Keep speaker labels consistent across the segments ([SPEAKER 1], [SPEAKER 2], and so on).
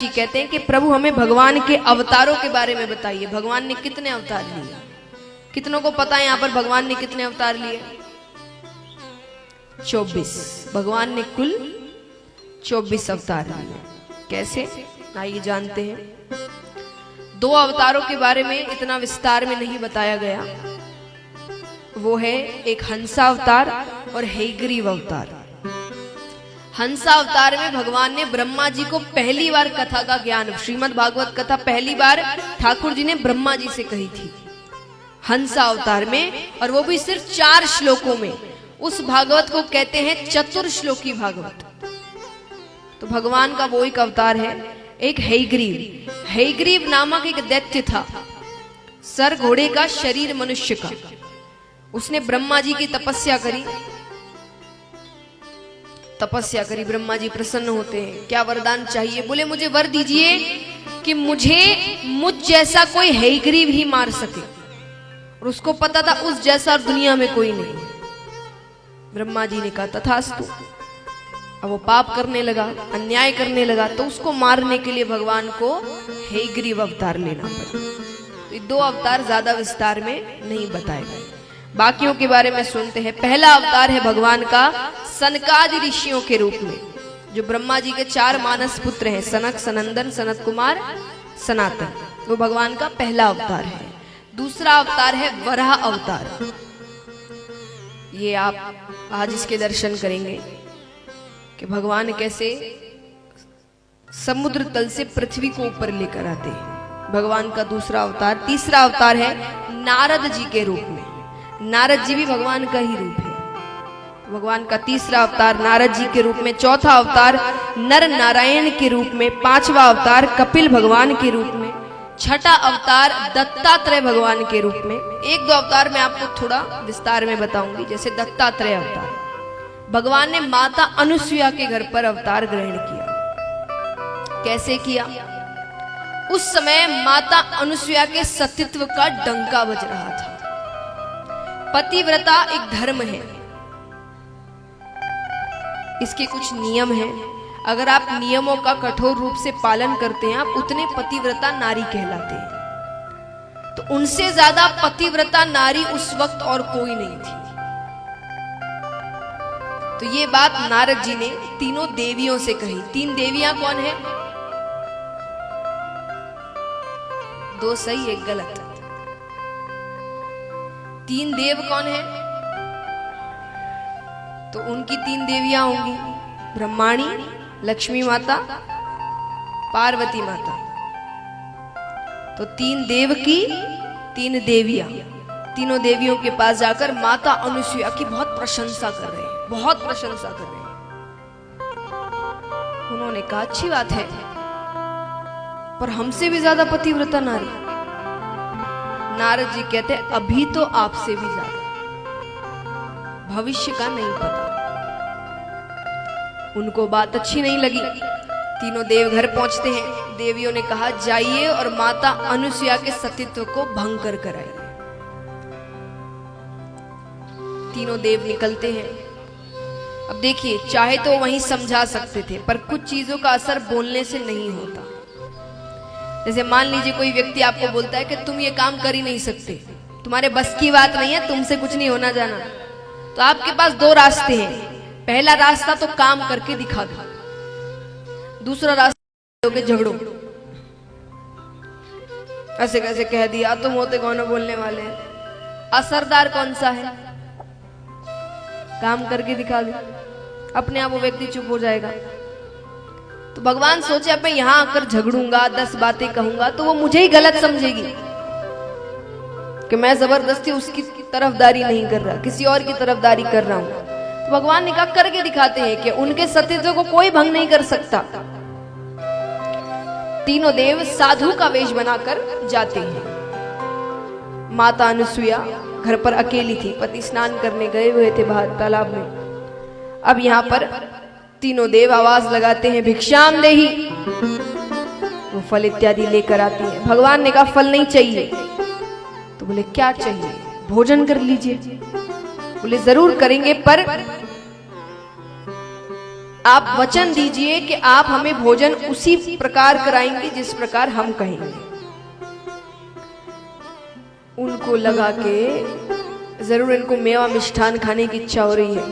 [SPEAKER 1] जी कहते हैं कि प्रभु हमें भगवान के अवतारों के बारे में बताइए। भगवान ने कितने अवतार लिए? कितनों को पता है यहाँ पर भगवान ने कितने अवतार लिए? 24। भगवान ने कुल 24 अवतार लिए। कैसे? आइए जानते हैं। 2 अवतारों के बारे में इतना विस्तार में नहीं बताया गया। वो है एक हंसा अवतार और हैग्रीव अवतार। हंसा अवतार में भगवान ने ब्रह्मा जी को पहली बार कथा का ज्ञान, श्रीमद् भागवत कथा पहली बार ठाकुर जी ने ब्रह्मा जी से कही थी हंसा अवतार में, और वो भी सिर्फ 4 श्लोकों में। उस भागवत को कहते हैं चतुर्श्लोकी भागवत। तो भगवान का वो एक अवतार है, एक हैग्रीव। हैग्रीव नामक एक दैत्य था, सर घोड़े का, शरीर मनुष्य का। उसने ब्रह्मा जी की तपस्या करी। ब्रह्मा जी प्रसन्न होते हैं। क्या वरदान चाहिए? बोले मुझे वर दीजिए कि मुझ जैसा कोई हैग्रीव ही मार सके। और उसको पता था उस जैसा दुनिया में कोई नहीं। ब्रह्मा जी ने कहा तथास्तु। अब वो पाप करने लगा, अन्याय करने लगा, तो उसको मारने के लिए भगवान को हैग्रीव अवतार लेना पड़ा। 2 अवतार ज्यादा विस्तार में नहीं बताए गए। बाकियों के बारे में सुनते हैं। पहला अवतार है भगवान का सनकादि ऋषियों के रूप में, जो ब्रह्मा जी के 4 मानस पुत्र हैं, सनक, सनंदन, सनत कुमार, सनातन। वो भगवान का पहला अवतार है। दूसरा अवतार है वराह अवतार। ये आप आज इसके दर्शन करेंगे कि भगवान कैसे समुद्र तल से पृथ्वी को ऊपर लेकर आते हैं। भगवान का दूसरा अवतार। तीसरा अवतार है नारद जी के रूप में। नारद जी भी भगवान का ही रूप है। भगवान का तीसरा अवतार नारद जी के रूप में। चौथा अवतार नर नारायण के रूप में। 5वां अवतार कपिल भगवान के रूप में। 6ठा अवतार दत्तात्रेय भगवान के रूप में। 1-2 अवतार मैं आपको थोड़ा विस्तार में बताऊंगी। जैसे दत्तात्रेय अवतार, भगवान ने माता अनुसुईया के घर पर अवतार ग्रहण किया। कैसे किया? उस समय माता अनुसुईया के सतीत्व का डंका बज रहा था। पतिव्रता एक धर्म है, इसके कुछ नियम हैं। अगर आप नियमों का कठोर रूप से पालन करते हैं, आप उतने पतिव्रता नारी कहलाते हैं। तो उनसे ज्यादा पतिव्रता नारी उस वक्त और कोई नहीं थी। तो ये बात नारद जी ने तीनों देवियों से कही। 3 देवियां कौन है? 2 सही, 1 गलत। 3 देव कौन है? तो उनकी 3 देवियां होंगी, ब्रह्माणी, लक्ष्मी माता, पार्वती माता। तो 3 देव की 3 देवियां, तीनों देवियों के पास जाकर माता अनुसुईया की बहुत प्रशंसा कर रहे हैं, बहुत प्रशंसा कर रहे हैं। उन्होंने कहा अच्छी बात है, पर हमसे भी ज्यादा पतिव्रता नारी। नारद जी कहते अभी तो आपसे भी ज्यादा, भविष्य का नहीं पता। उनको बात अच्छी नहीं लगी। तीनों देव घर पहुंचते हैं। देवियों ने कहा जाइए और माता अनुसुईया के सतीत्व को भंग कर आइए। तीनों देव निकलते हैं। अब देखिए, चाहे तो वहीं समझा सकते थे, पर कुछ चीजों का असर बोलने से नहीं होता। जैसे मान लीजिए कोई व्यक्ति आपको बोलता है कि तुम ये काम कर ही नहीं सकते, तुम्हारे बस की बात नहीं है, तुमसे कुछ नहीं होना जाना। तो आपके पास 2 रास्ते हैं। पहला रास्ता तो काम करके दिखा दो, दूसरा रास्ता के झगड़ो। ऐसे कैसे कह दिया, तुम होते कौन बोलने वाले हैं। असरदार कौन सा है? काम करके दिखा दो, अपने आप वो व्यक्ति चुप हो जाएगा। तो भगवान सोचे अब मैं यहां आकर झगड़ूंगा, 10 बातें कहूंगा, तो वो मुझे ही गलत समझेगी कि मैं जबरदस्ती उसकी तरफदारी नहीं कर रहा, किसी और की तरफदारी कर रहा हूं। तो भगवान ने कहा करके दिखाते हैं कि उनके सतीत्व को कोई भंग नहीं कर सकता। तीनों देव साधु का वेश बनाकर जाते हैं। माता अनुसुईया घर पर अकेली थी, पति स्नान करने गए हुए थे बाहर तालाब में। अब यहाँ पर तीनों देव आवाज लगाते हैं भिक्षाम देहि। वो फल इत्यादि लेकर आती है। भगवान ने कहा फल नहीं चाहिए। तो बोले क्या चाहिए? भोजन कर लीजिए। बोले जरूर करेंगे, पर आप वचन दीजिए कि आप हमें भोजन उसी प्रकार कराएंगे जिस प्रकार हम कहेंगे। उनको लगा कि जरूर इनको मेवा मिष्ठान खाने की इच्छा हो रही है,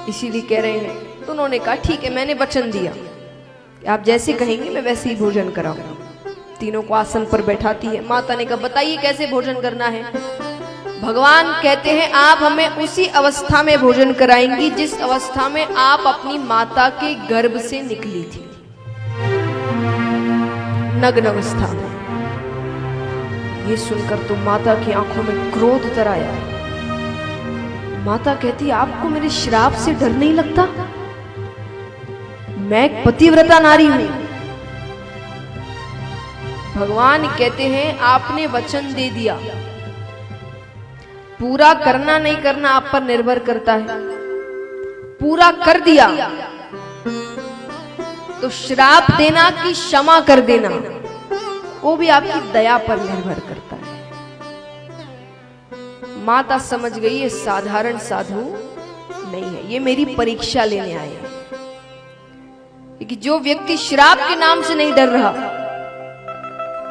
[SPEAKER 1] इसीलिए कह रहे हैं। तो उन्होंने कहा ठीक है, मैंने वचन दिया कि आप जैसे कहेंगे मैं वैसे ही भोजन कराऊंगा। तीनों को आसन पर बैठाती है। माता ने कहा बताइए कैसे भोजन करना है। भगवान कहते हैं आप हमें उसी अवस्था में भोजन कराएंगी जिस अवस्था में आप अपनी माता के गर्भ से निकली थी, नग्न अवस्था में। ये सुनकर तो माता की आंखों में क्रोध उतर आया। माता कहती आपको मेरे श्राप से डर नहीं लगता? मैं एक पतिव्रता नारी हूं। भगवान कहते हैं आपने वचन दे दिया, पूरा करना नहीं करना आप पर निर्भर करता है। पूरा कर दिया तो श्राप देना कि क्षमा कर देना वो भी आपकी दया पर निर्भर करता है। माता समझ गई ये साधारण साधु नहीं है, ये मेरी परीक्षा लेने आए हैं। कि जो व्यक्ति श्राप के नाम से नहीं डर रहा,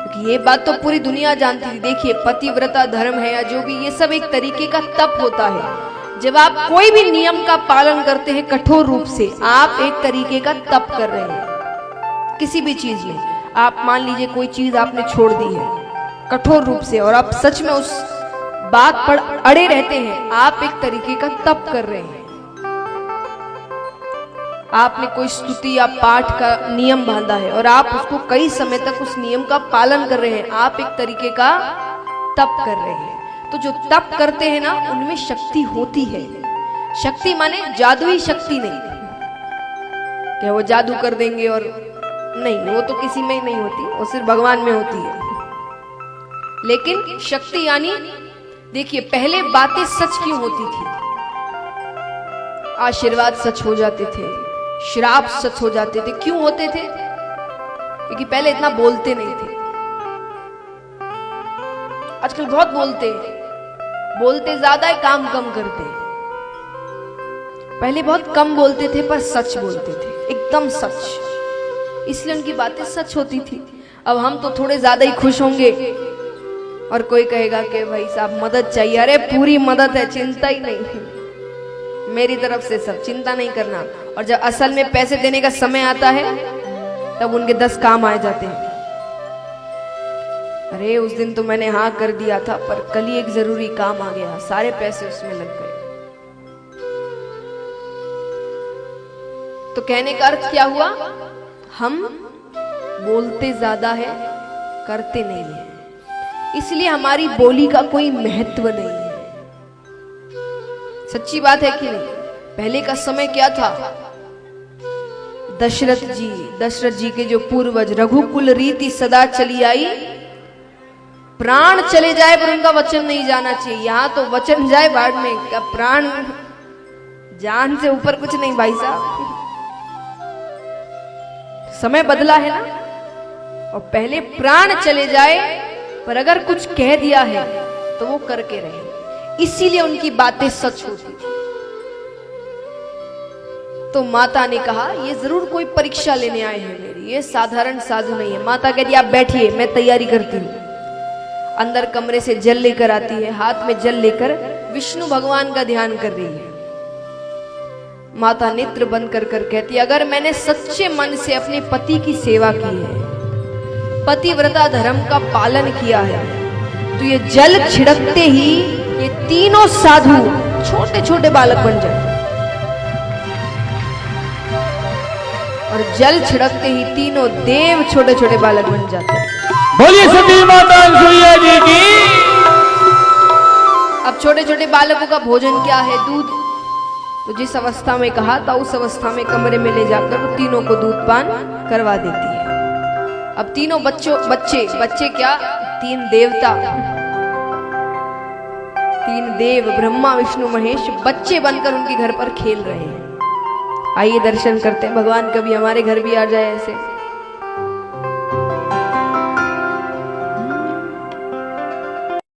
[SPEAKER 1] क्योंकि ये बात तो पूरी दुनिया जानती थी। देखिए पतिव्रता धर्म है या जो भी, ये सब एक तरीके का तप होता है। जब आप कोई भी नियम का पालन करते हैं कठोर रूप से, आप एक तरीके का तप कर रहे हैं। किसी भी चीज में आप मान लीजिए कोई चीज आपने छोड़ दी है कठोर रूप से और आप सच में उस बात पर अड़े रहते हैं, आप एक तरीके का तप कर रहे हैं। आपने कोई स्तुति या पाठ का नियम बांधा है और आप उसको कई समय तक उस नियम का पालन कर रहे हैं, आप एक तरीके का तप कर रहे हैं। तो जो तप करते हैं ना उनमें शक्ति होती है। शक्ति माने जादुई शक्ति नहीं क्या वो जादू कर देंगे और नहीं, वो तो किसी में ही नहीं होती, वो सिर्फ भगवान में होती है। लेकिन शक्ति यानी देखिए पहले बातें सच क्यों होती थी? आशीर्वाद सच हो जाते थे, श्राप सच हो जाते थे। क्यों होते थे? क्योंकि पहले इतना बोलते नहीं थे। आजकल बहुत बोलते हैं, बोलते ज्यादा है काम कम करते हैं। पहले बहुत कम बोलते थे पर सच बोलते थे, एकदम सच, इसलिए उनकी बातें सच होती थी। अब हम तो थोड़े ज्यादा ही खुश होंगे और कोई कहेगा कि भाई साहब मदद चाहिए, अरे पूरी मदद है, चिंता ही नहीं, मेरी तरफ से सब, चिंता नहीं करना। और जब असल में पैसे देने का समय आता है तब उनके 10 काम आ जाते हैं। अरे उस दिन तो मैंने हाँ कर दिया था पर कल ही एक जरूरी काम आ गया, सारे पैसे उसमें लग गए। तो कहने का अर्थ क्या हुआ? हम बोलते ज्यादा है, करते नहीं है, इसलिए हमारी बोली का कोई महत्व नहीं है। सच्ची बात है कि नहीं? पहले का समय क्या था? दशरथ जी के जो पूर्वज, रघुकुल रीति सदा चली आई, प्राण चले जाए पर उनका वचन नहीं जाना चाहिए। यहां तो वचन जाए बाढ़ में, क्या प्राण, जान से ऊपर कुछ नहीं भाई साहब। समय बदला है ना, और पहले प्राण चले जाए पर अगर कुछ कह दिया है तो वो करके रहे, इसीलिए उनकी बातें सच होती थी। तो माता ने कहा ये जरूर कोई परीक्षा लेने आए हैं मेरी, ये साधारण साधु नहीं है। माता कहती आप बैठिए, मैं तैयारी करती हूँ। अंदर कमरे से जल लेकर आती है, हाथ में जल लेकर विष्णु भगवान का ध्यान कर रही है। माता नेत्र बंद कर कर कहती है अगर मैंने सच्चे मन से अपने पति की सेवा की है, पतिव्रता धर्म का पालन किया है, तो ये जल छिड़कते ही ये तीनों साधु छोटे छोटे बालक बन जाते, और जल छिड़कते ही तीनों देव छोटे छोटे बालक बन जाते।
[SPEAKER 2] बोलिए सती माता सूर्या जी की।
[SPEAKER 1] अब छोटे छोटे बालकों का भोजन क्या है? दूध। तो जिस अवस्था में कहा था उस अवस्था में कमरे में ले जाकर वो तीनों को दूध पान करवा देती है। अब तीनों बच्चे क्या? 3 देवता, 3 देव, ब्रह्मा विष्णु महेश, बच्चे बनकर उनके घर पर खेल रहे हैं। आइए दर्शन करते हैं, भगवान कभी हमारे घर भी आ जाए ऐसे।